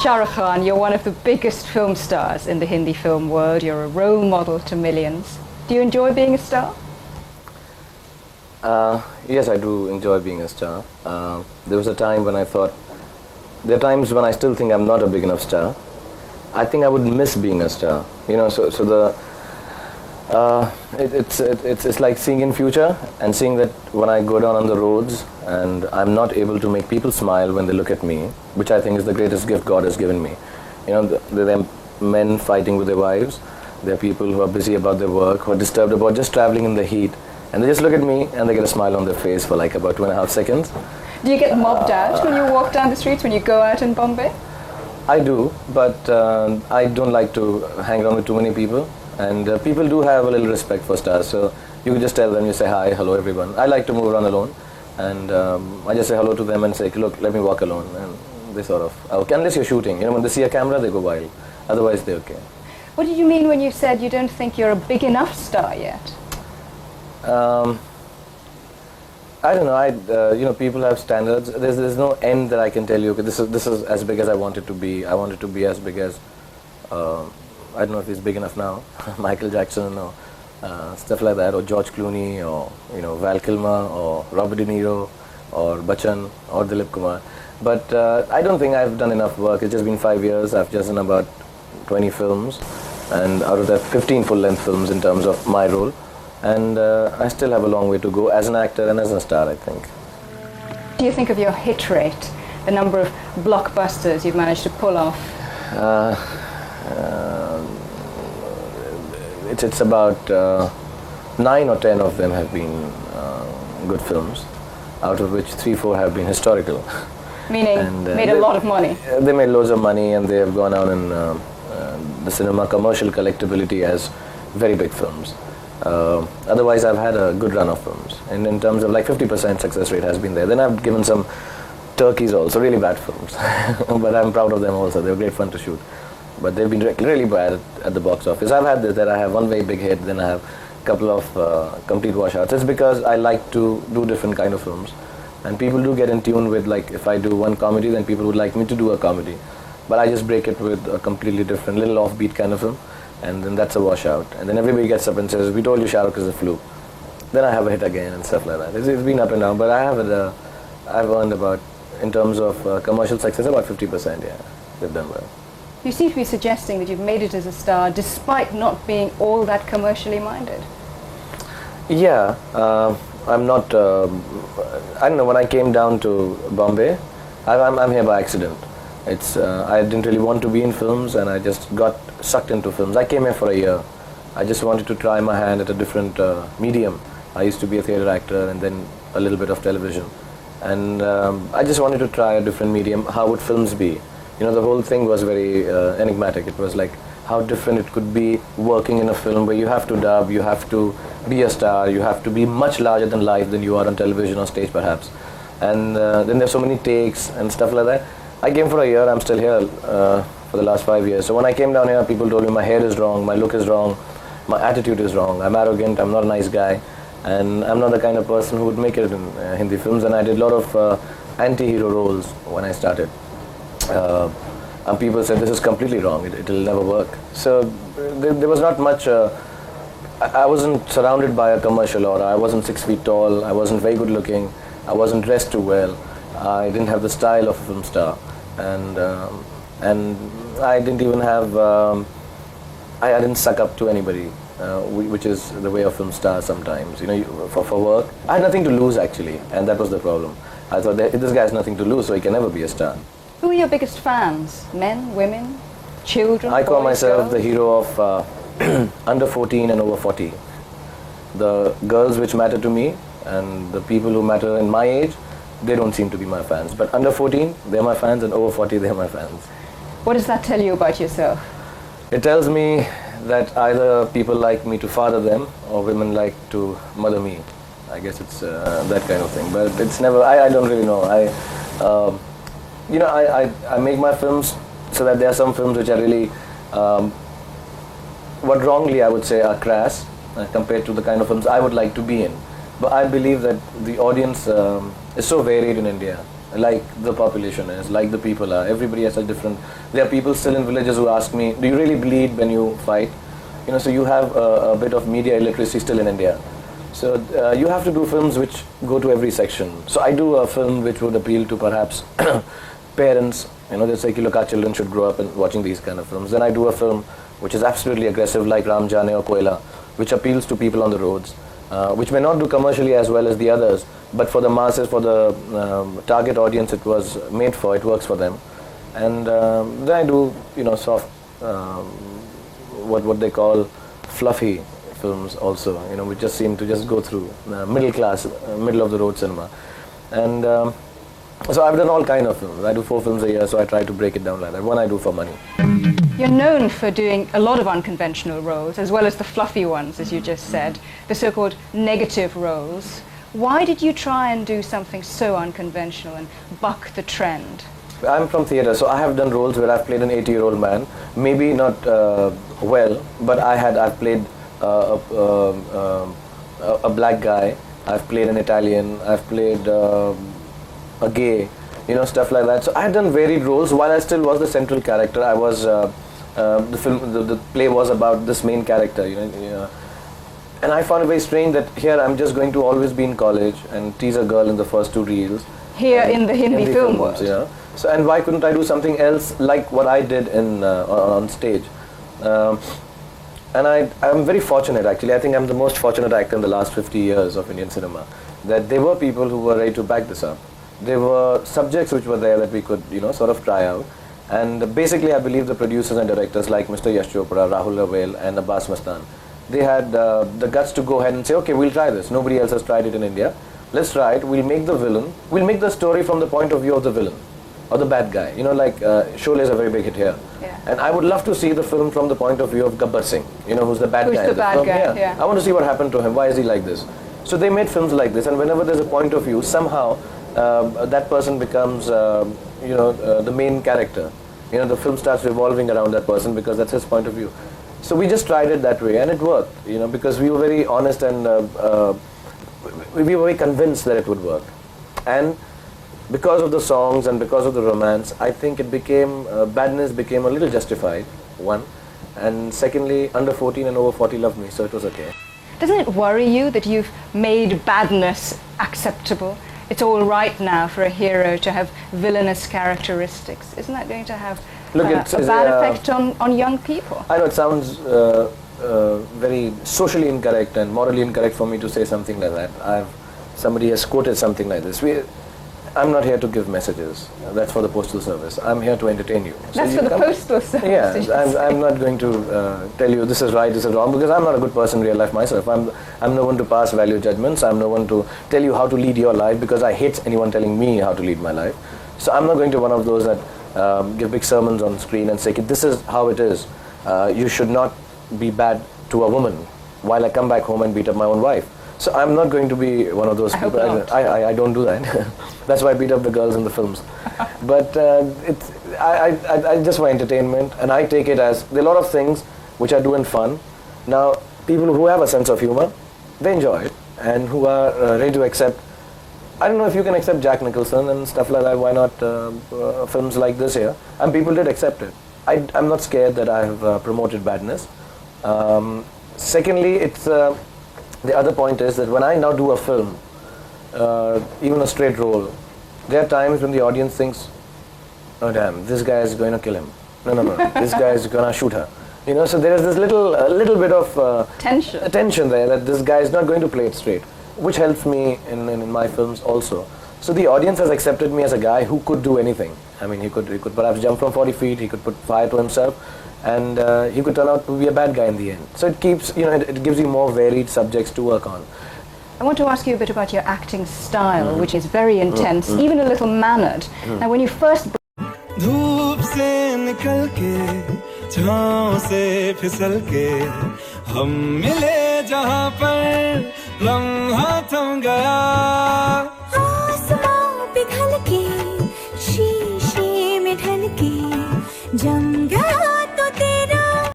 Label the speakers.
Speaker 1: Shahrukh Khan, you're one of the biggest film stars in the Hindi film world. You're a role model to millions. Do you enjoy being a star?
Speaker 2: Yes, I do enjoy being a star. There was a time when I thought, there are times when I still think I'm not a big enough star. I think I would miss being a star. You know, it's like seeing in future and seeing that when I go down on the roads and I'm not able to make people smile when they look at me, which I think is the greatest gift God has given me. You know, there are men fighting with their wives, there are people who are busy about their work, who are disturbed about just traveling in the heat, and they just look at me and they get a smile on their face for like about 2.5 seconds.
Speaker 1: Do you get mobbed out when you walk down the streets, when you go out in Bombay?
Speaker 2: I do, but I don't like to hang around with too many people. And people do have a little respect for stars, so you can just tell them, you say hi, hello everyone. I like to move around alone, and I just say hello to them and say, look, let me walk alone, and they sort of, okay, unless you're shooting, you know, when they see a camera they go wild, otherwise they're okay.
Speaker 1: What did you mean when you said you don't think you're a big enough star yet?
Speaker 2: I don't know, you know, people have standards. There's no end that I can tell you, okay, this is as big as I want it to be. I want it to be as big as, I don't know if he's big enough now, Michael Jackson or stuff like that, or George Clooney, or you know, Val Kilmer, or Robert De Niro, or Bachchan, or Dilip Kumar. But I don't think I've done enough work. It's just been 5 years. I've just done about 20 films, and out of that 15 full-length films in terms of my role. And I still have a long way to go as an actor and as a star, I think.
Speaker 1: What do you think of your hit rate, the number of blockbusters you've managed to pull off?
Speaker 2: It's about 9 or 10 of them have been good films, out of which 3-4 have been historical.
Speaker 1: Meaning, and, made a lot of money?
Speaker 2: They made loads of money, and they have gone out in the cinema commercial collectability as very big films. Otherwise, I've had a good run of films, and in terms of like 50% success rate has been there. Then I've given some turkeys also, really bad films, but I'm proud of them also. They were great fun to shoot. But they've been really bad at the box office. I've had this, that I have one very big hit, then I have a couple of complete washouts. It's because I like to do different kind of films. And people do get in tune with, like, if I do one comedy, then people would like me to do a comedy. But I just break it with a completely different, little offbeat kind of film. And then that's a washout. And then everybody gets up and says, we told you Shahrukh is a fluke. Then I have a hit again and stuff like that. It's been up and down, but I've earned about, in terms of commercial success, about 50%, yeah. They've done well.
Speaker 1: You seem to be suggesting that you've made it as a star despite not being all that commercially minded.
Speaker 2: Yeah, I'm not, I don't know, when I came down to Bombay, I'm here by accident. I didn't really want to be in films, and I just got sucked into films. I came here for a year. I just wanted to try my hand at a different medium. I used to be a theatre actor and then a little bit of television. And I just wanted to try a different medium. How would films be? You know, the whole thing was very enigmatic. It was like how different it could be working in a film where you have to dub, you have to be a star, you have to be much larger than life than you are on television or stage perhaps. And then there's so many takes and stuff like that. I came for a year, I'm still here for the last 5 years. So when I came down here, people told me my hair is wrong, my look is wrong, my attitude is wrong, I'm arrogant, I'm not a nice guy, and I'm not the kind of person who would make it in Hindi films. And I did a lot of anti-hero roles when I started. And people said this is completely wrong, it'll never work. So there was not much, I wasn't surrounded by a commercial aura. I wasn't 6 feet tall, I wasn't very good looking, I wasn't dressed too well, I didn't have the style of a film star, and I didn't even have, I didn't suck up to anybody, which is the way of film stars sometimes. You know, for work, I had nothing to lose actually, and that was the problem. I thought this guy has nothing to lose, so he can never be a star.
Speaker 1: Who are your biggest fans? Men, women, children?
Speaker 2: I call
Speaker 1: boys,
Speaker 2: myself
Speaker 1: girls?
Speaker 2: the hero of under 14 and over 40. The girls which matter to me and the people who matter in my age, they don't seem to be my fans. But under 14, they're my fans, and over 40, they're my fans.
Speaker 1: What does that tell you about yourself?
Speaker 2: It tells me that either people like me to father them, or women like to mother me. I guess it's that kind of thing. But it's never, I don't really know. You know, I make my films so that there are some films which are really, what wrongly I would say are crass compared to the kind of films I would like to be in. But I believe that the audience is so varied in India. like the population is, like the people are. Everybody has a different. There are people still in villages who ask me, "Do you really bleed when you fight?" So you have a bit of media illiteracy still in India. So you have to do films which go to every section. So I do a film which would appeal to perhaps parents. They say Kiloka children should grow up and watching these kind of films. Then I do a film which is absolutely aggressive, like Ram Jane or Koila, which appeals to people on the roads, which may not do commercially as well as the others, but for the masses, for the target audience it was made for, it works for them. And then I do, soft, what they call fluffy films also, which just seem to just go through middle class, middle of the road cinema. And so I've done all kind of films. I do 4 films a year, so I try to break it down like that. One I do for money.
Speaker 1: You're known for doing a lot of unconventional roles, as well as the fluffy ones, as you just said, the so-called negative roles. Why did you try and do something so unconventional and buck the trend?
Speaker 2: I'm from theatre, so I have done roles where I've played an 80-year-old man. Maybe not well, but I've played a black guy. I've played an Italian. I've played a gay, stuff like that. So I had done varied roles while I still was the central character. I was the play was about this main character, and I found it very strange that here I'm just going to always be in college and tease a girl in the first 2 reels.
Speaker 1: Here in the Hindi film world.
Speaker 2: So and why couldn't I do something else like what I did on stage? And I'm very fortunate actually. I think I'm the most fortunate actor in the last 50 years of Indian cinema. That there were people who were ready to back this up. There were subjects which were there that we could, sort of try out. And basically I believe the producers and directors like Mr. Yash Chopra, Rahul Ravel and Abbas Mastan, they had the guts to go ahead and say, okay, we'll try this. Nobody else has tried it in India. Let's try it. We'll make the villain. We'll make the story from the point of view of the villain or the bad guy. Like Sholay is a very big hit here.
Speaker 1: Yeah.
Speaker 2: And I would love to see the film from the point of view of Gabbar Singh, who's the bad guy.
Speaker 1: Who's the bad guy, yeah.
Speaker 2: I want to see what happened to him. Why is he like this? So they made films like this, and whenever there's a point of view, somehow that person becomes, the main character. The film starts revolving around that person because that's his point of view. So we just tried it that way, and it worked. Because we were very honest and we were very convinced that it would work. And because of the songs and because of the romance, I think it became badness became a little justified. One, and secondly, under 14 and over 40 loved me, so it was okay.
Speaker 1: Doesn't it worry you that you've made badness acceptable? It's all right now for a hero to have villainous characteristics. Isn't that going to have a bad effect on young people?
Speaker 2: I know it sounds very socially incorrect and morally incorrect for me to say something like that. Somebody has quoted something like this. I'm not here to give messages. That's for the postal service. I'm here to entertain you.
Speaker 1: That's for the postal service.
Speaker 2: Yeah, I'm not going to tell you this is right, this is wrong, because I'm not a good person in real life myself. I'm no one to pass value judgments. I'm no one to tell you how to lead your life, because I hate anyone telling me how to lead my life. So I'm not going to be one of those that give big sermons on screen and say, this is how it is. You should not be bad to a woman while I come back home and beat up my own wife. So I'm not going to be one of those people. I don't do that. That's why I beat up the girls in the films. But I just for entertainment, and I take it as there are a lot of things which I do in fun. Now, people who have a sense of humor, they enjoy it, and who are ready to accept. I don't know if you can accept Jack Nicholson and stuff like that. Why not films like this here? And people did accept it. I'm not scared that I have promoted badness. Secondly, it's the other point is that when I now do a film, even a straight role, there are times when the audience thinks, oh damn, this guy is going to kill him. No, this guy is going to shoot her. So there is this little bit of tension there that this guy is not going to play it straight, which helps me in my films also. So the audience has accepted me as a guy who could do anything. I mean, he could perhaps jump from 40 feet, he could put fire to himself, and he could turn out to be a bad guy in the end. So it keeps, it gives you more varied subjects to work on.
Speaker 1: I want to ask you a bit about your acting style, which is very intense, even a little mannered. Now, when you first
Speaker 3: धूप से निकल के छाँव से फिसल के हम मिले जहाँ पर लम्हा थम गया